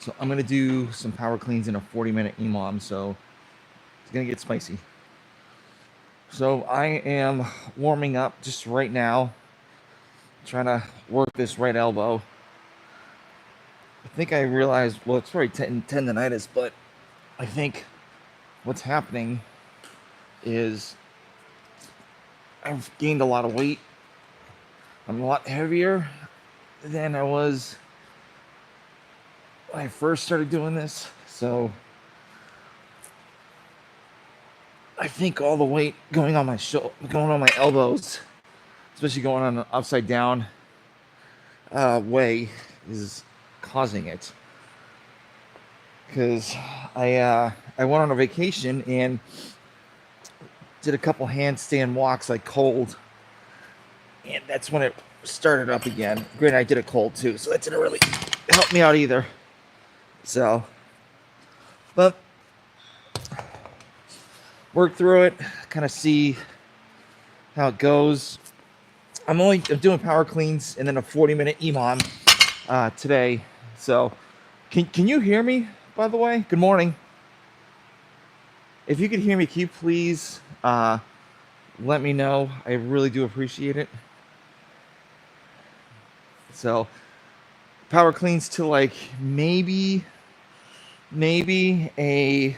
So I'm gonna do some power cleans in a 40-minute Emom, so it's gonna get spicy. So I am warming up just right now, trying to work this right elbow. I think I realized, well, it's probably tendonitis, but I think what's happening is I've gained a lot of weight. I'm a lot heavier than I was when I first started doing this. So I think all the weight going on my going on my elbows, especially going on an upside down way, is causing it. Because I went on a vacation and did a couple handstand walks like cold, and that's when it started up again. Granted, I did it cold too, so that didn't really help me out either. So, but work through it, kind of see how it goes. I'm doing power cleans and then a 40-minute Emom today. So, can you hear me? By the way, good morning. If you can hear me, can you please let me know? I really do appreciate it. So, power cleans to like maybe a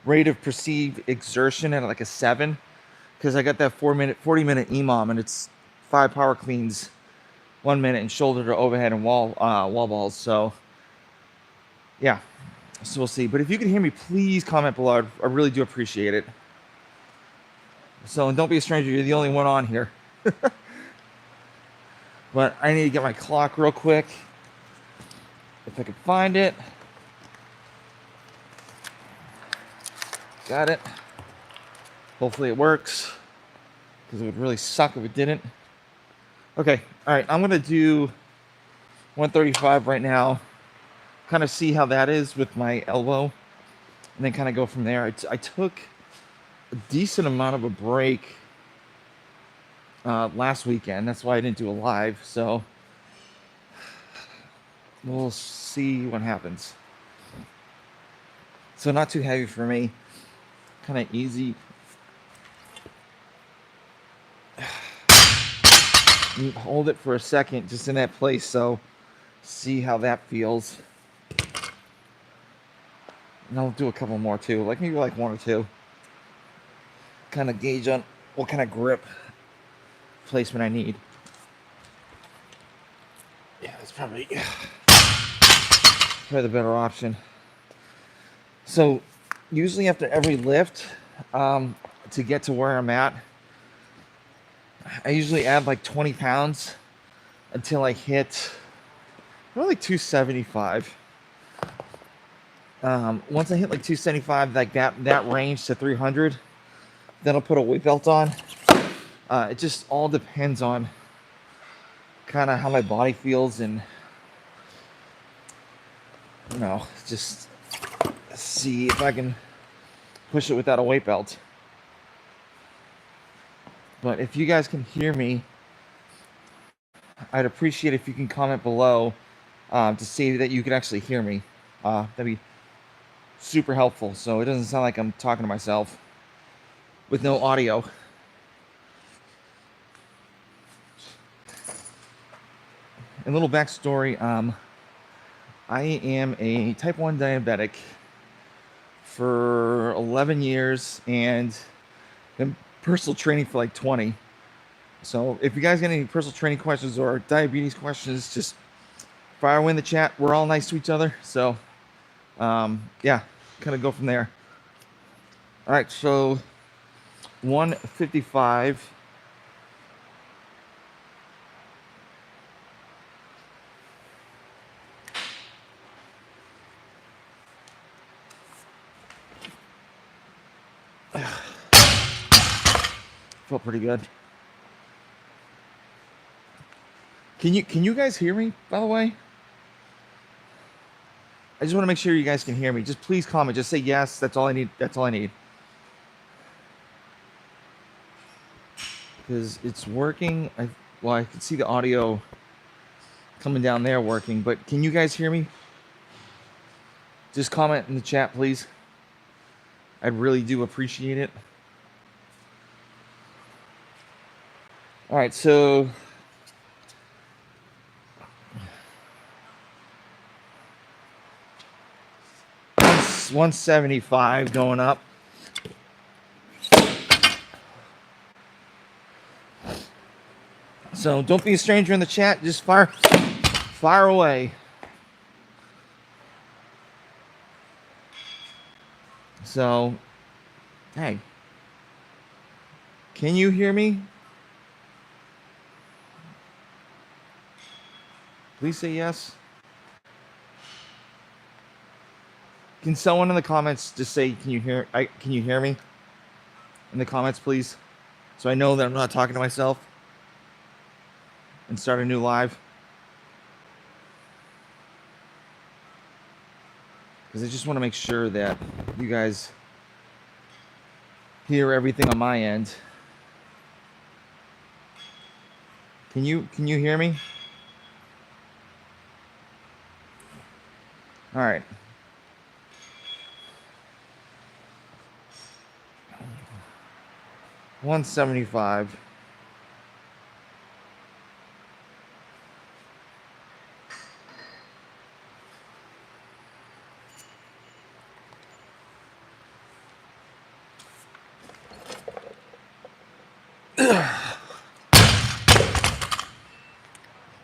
rate of perceived exertion at like a 7, because I got that 40-minute Emom, and it's 5 power cleans, 1 minute, and shoulder to overhead and wall balls. So yeah, so we'll see. But if you can hear me, please comment below. I really do appreciate it. So, and don't be a stranger, you're the only one on here. But I need to get my clock real quick, if I can find it. Got it. Hopefully it works, because it would really suck if it didn't. Okay, all right, I'm gonna do 135 right now, kind of see how that is with my elbow, and then kind of go from there. I took a decent amount of a break last weekend. That's why I didn't do a live, so we'll see what happens. So not too heavy for me, kind of easy. Hold it for a second just in that place, so see how that feels. And I'll do a couple more too, like maybe like 1 or 2. Kind of gauge on what kind of grip placement I need. Yeah, it's probably the better option. So usually after every lift, to get to where I'm at, I usually add like 20 pounds until I hit probably like 275. Once I hit like 275, like that range to 300, then I'll put a weight belt on. It just all depends on kind of how my body feels, and just see if I can push it without a weight belt. But if you guys can hear me, I'd appreciate if you can comment below to say that you can actually hear me. That'd be super helpful, so it doesn't sound like I'm talking to myself with no audio. A little backstory, I am a type 1 diabetic for 11 years and been personal training for like 20. So if you guys got any personal training questions or diabetes questions, just fire away in the chat. We're all nice to each other, so yeah, kind of go from there. All right, so 155. Felt pretty good. Can you guys hear me, by the way? I just want to make sure you guys can hear me. Just please comment. Just say yes. That's all I need. That's all I need. Because it's working. I can see the audio coming down there working. But can you guys hear me? Just comment in the chat, please. I really do appreciate it. All right, so 175 going up. So don't be a stranger in the chat. Just fire away. So, hey, can you hear me? Please say yes. Can someone in the comments just say, can you hear me? In the comments, please. So I know that I'm not talking to myself. And start a new live. Because I just want to make sure that you guys hear everything on my end. Can you hear me? All right. $175.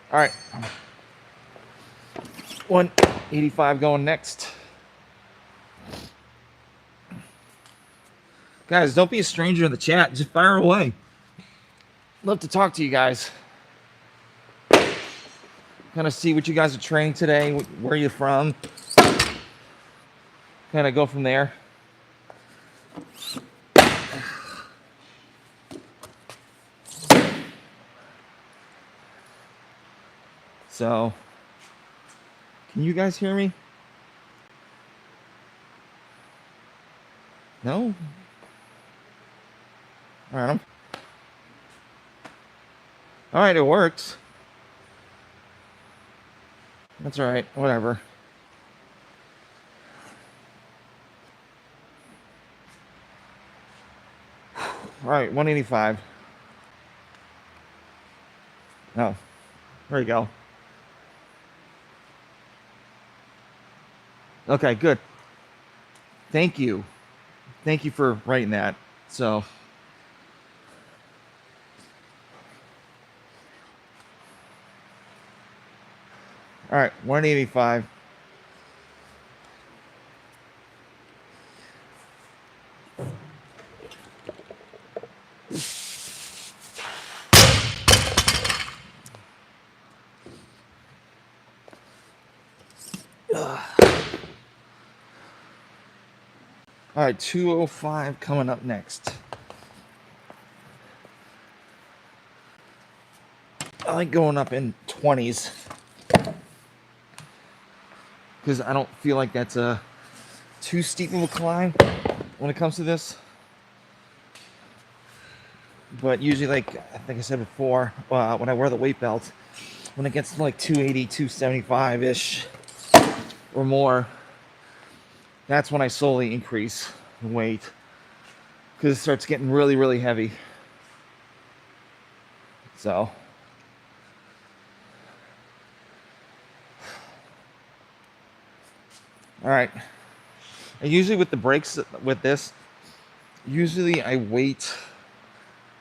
All right. 185 going next. Guys, don't be a stranger in the chat. Just fire away. Love to talk to you guys. Kind of see what you guys are training today, where you're from. Kind of go from there. So, can you guys hear me? No? All right. All right, it works. That's all right. Whatever. All right, 185. Oh, there you go. Okay, good. Thank you. Thank you for writing that. So, all right, 185. All right, 205 coming up next. I like going up in 20s because I don't feel like that's a too steep of a climb when it comes to this. But usually, like I think I said before, when I wear the weight belt, when it gets to like 280, 275-ish or more, that's when I slowly increase the weight because it starts getting really, really heavy. So, all right. And usually with the breaks with this, usually I wait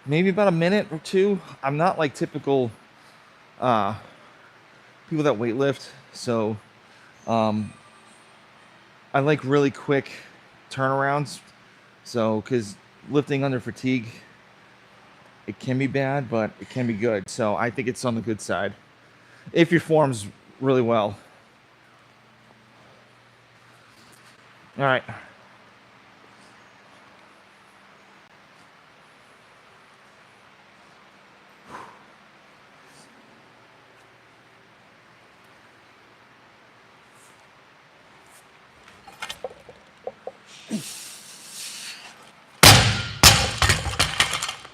maybe about a minute or two. I'm not like typical people that weight lift, so I like really quick turnarounds. So, because lifting under fatigue, it can be bad, but it can be good. So I think it's on the good side if your form's really well. All right.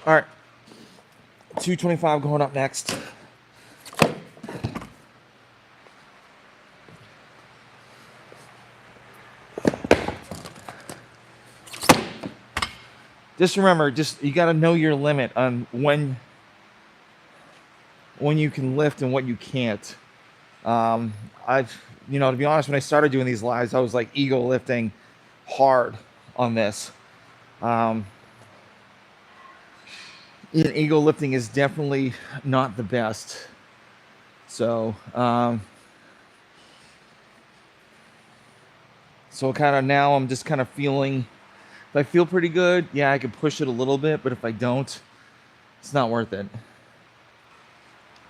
All right. 225 going up next. just remember, you got to know your limit on when you can lift and what you can't. To be honest, when I started doing these lives, I was like ego lifting hard on this. And ego lifting is definitely not the best. So, kind of now I'm just kind of feeling, if I feel pretty good, yeah, I could push it a little bit, but if I don't, it's not worth it.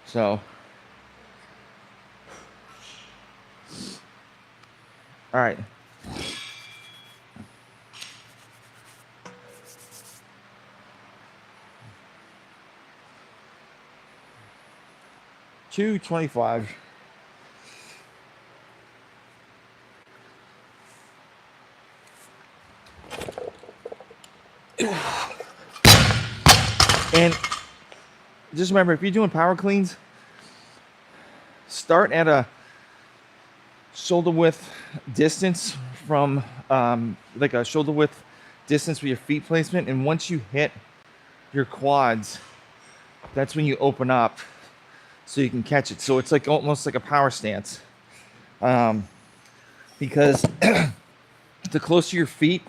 So, all right. $225. And just remember, if you're doing power cleans, start at a shoulder width distance from like a shoulder width distance with your feet placement, and once you hit your quads, that's when you open up so you can catch it. So it's like almost like a power stance, because the closer your feet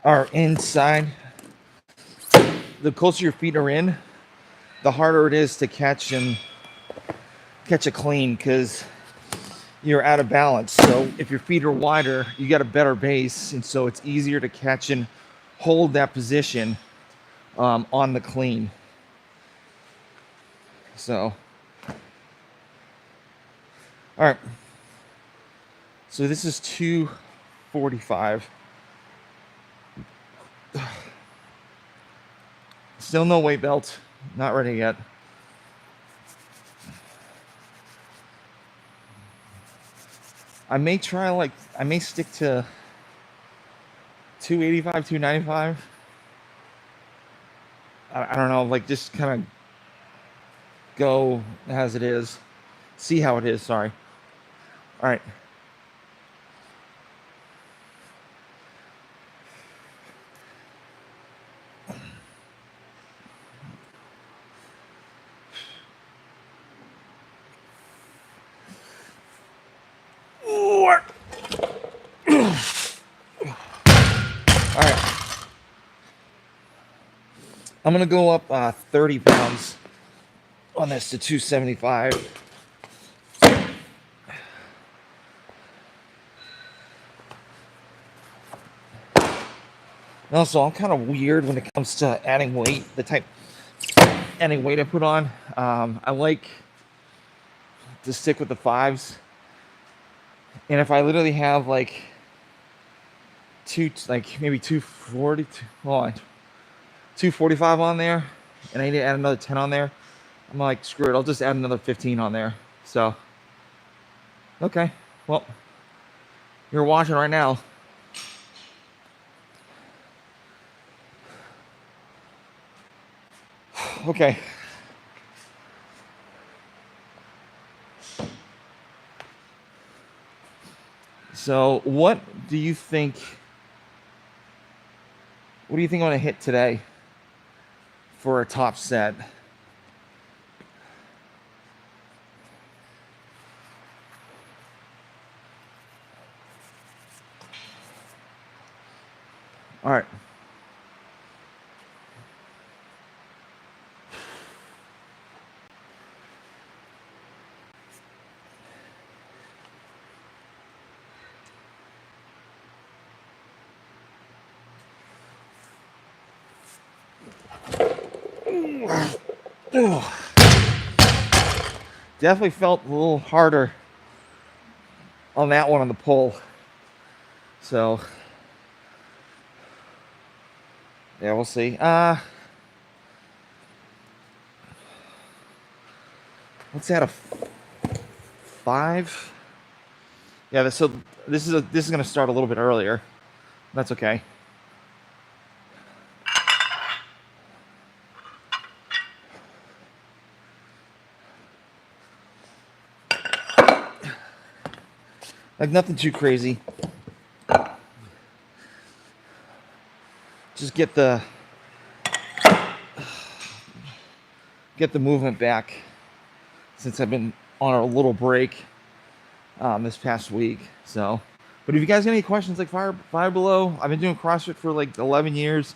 are inside, the closer your feet are in, the harder it is to catch a clean, because you're out of balance. So if your feet are wider, you got a better base, and so it's easier to catch and hold that position on the clean. So, all right. So this is 245. Still no weight belt. Not ready yet. I may stick to 285, 295. I don't know, like just kind of go as it is. See how it is, sorry. All right. All right. I'm going to go up 30 pounds on this to 275. Also, I'm kind of weird when it comes to adding weight, adding weight I put on. I like to stick with the 5s. And if I literally have like maybe 240, 245 on there, and I need to add another 10 on there, I'm like, screw it, I'll just add another 15 on there. So, okay, well, you're watching right now. Okay. So, what do you think I'm going to hit today for a top set? All right. Definitely felt a little harder on that one on the pull. So, yeah, we'll see. Let's add a 5. Yeah, so this is going to start a little bit earlier. That's okay. Like nothing too crazy. just get the movement back since I've been on a little break this past week. So, but if you guys got any questions, like fire below. I've been doing CrossFit for like 11 years,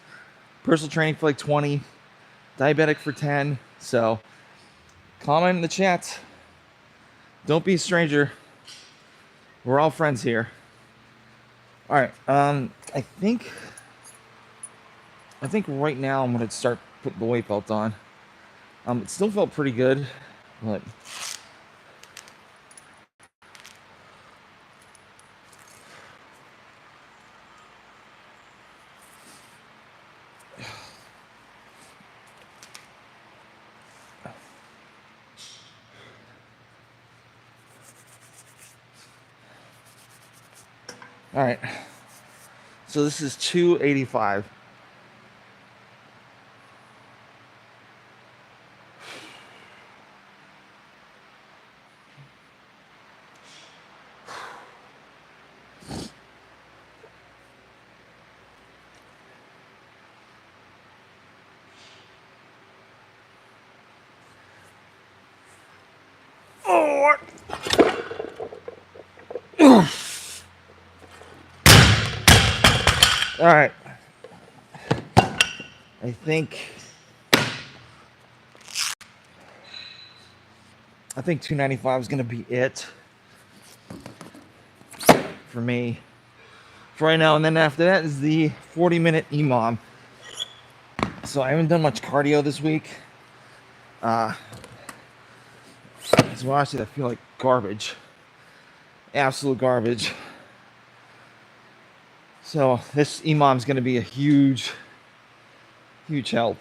personal training for like 20, diabetic for 10. So comment in the chat. Don't be a stranger. We're all friends here. All right. I think right now I'm gonna start putting the weight belt on. It still felt pretty good, but all right. So this is 285. Oh. All right. I think 295 is going to be it for me for right now. And then after that is the 40-minute Emom. So I haven't done much cardio this week. So honestly, I feel like garbage. Absolute garbage. So this Emom is going to be a huge help.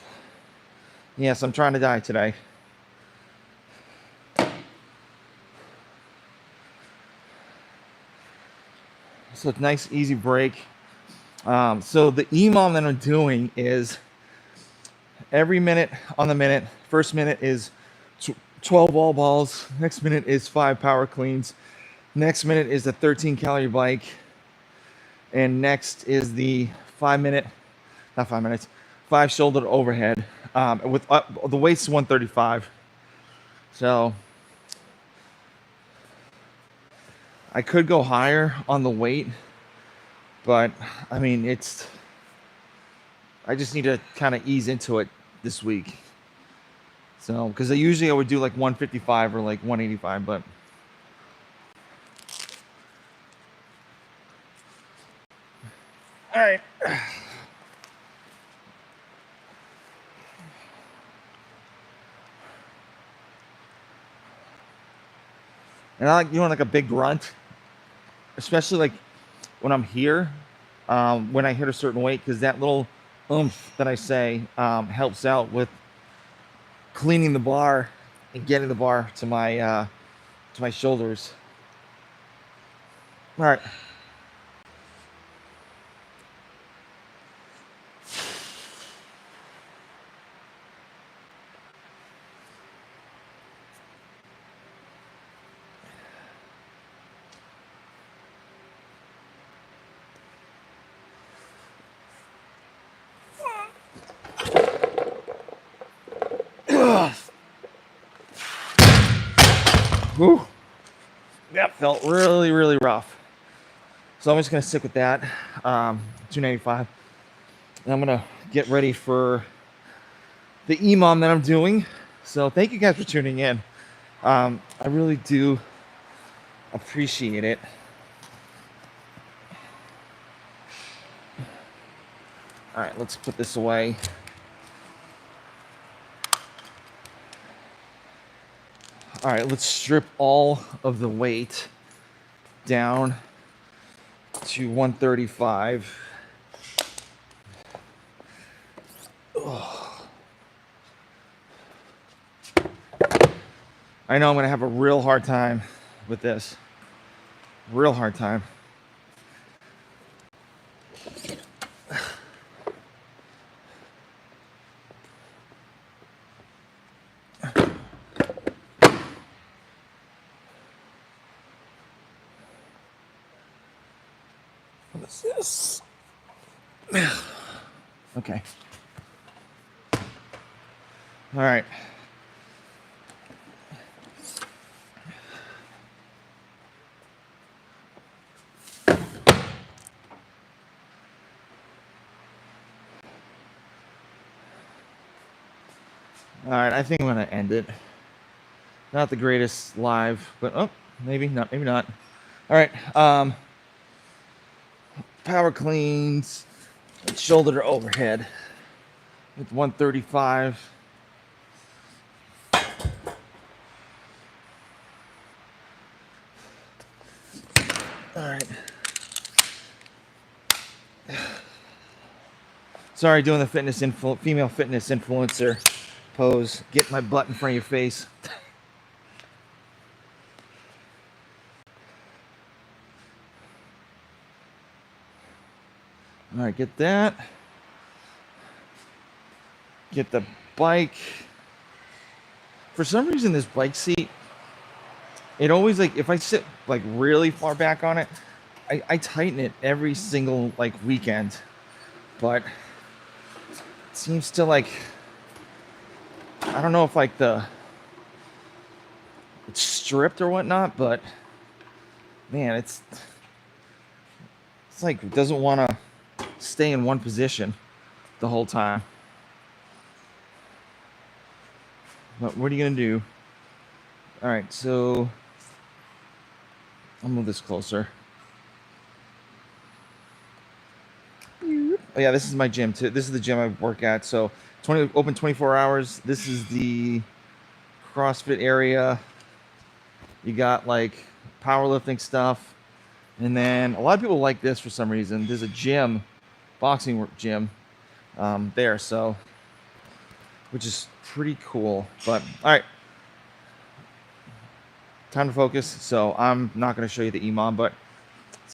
Yes, I'm trying to die today. So it's a nice, easy break. So the Emom that I'm doing is every minute on the minute. First minute is 12 wall balls. Next minute is 5 power cleans. Next minute is a 13-calorie bike. And next is the 5 shoulder overhead. With the weight's 135. So I could go higher on the weight, but I mean, I just need to kind of ease into it this week. So, because I would do like 155 or like 185, but all right. And I like doing like a big grunt, especially like when I'm here, when I hit a certain weight, because that little oomph that I say helps out with cleaning the bar and getting the bar to my shoulders. All right. Whew. That felt really, really rough. So I'm just going to stick with that, 295. And I'm going to get ready for the Emom that I'm doing. So thank you guys for tuning in. I really do appreciate it. All right, let's put this away. All right, let's strip all of the weight down to 135. Ugh. I know I'm going to have a real hard time with this. Real hard time. What is this? Okay. All right. All right, I think I'm gonna end it. Not the greatest live, but oh, maybe not, maybe not. All right, power cleans, shoulder to overhead with 135. All right. Sorry, doing the female fitness influencer pose. Get my butt in front of your face. All right, get that. Get the bike. For some reason, this bike seat, it always, like, if I sit like really far back on it, I tighten it every single like weekend, but it seems to, like, I don't know if like it's stripped or whatnot, but man, it's like it doesn't want to stay in one position the whole time. But what are you gonna do? All right, so I'll move this closer. Oh yeah, this is my gym too. This is the gym I work at. So open 24 hours. This is the CrossFit area. You got like powerlifting stuff, and then a lot of people like this for some reason. There's a gym, boxing gym, there. So, which is pretty cool. But all right, time to focus. So I'm not going to show you the Emom, but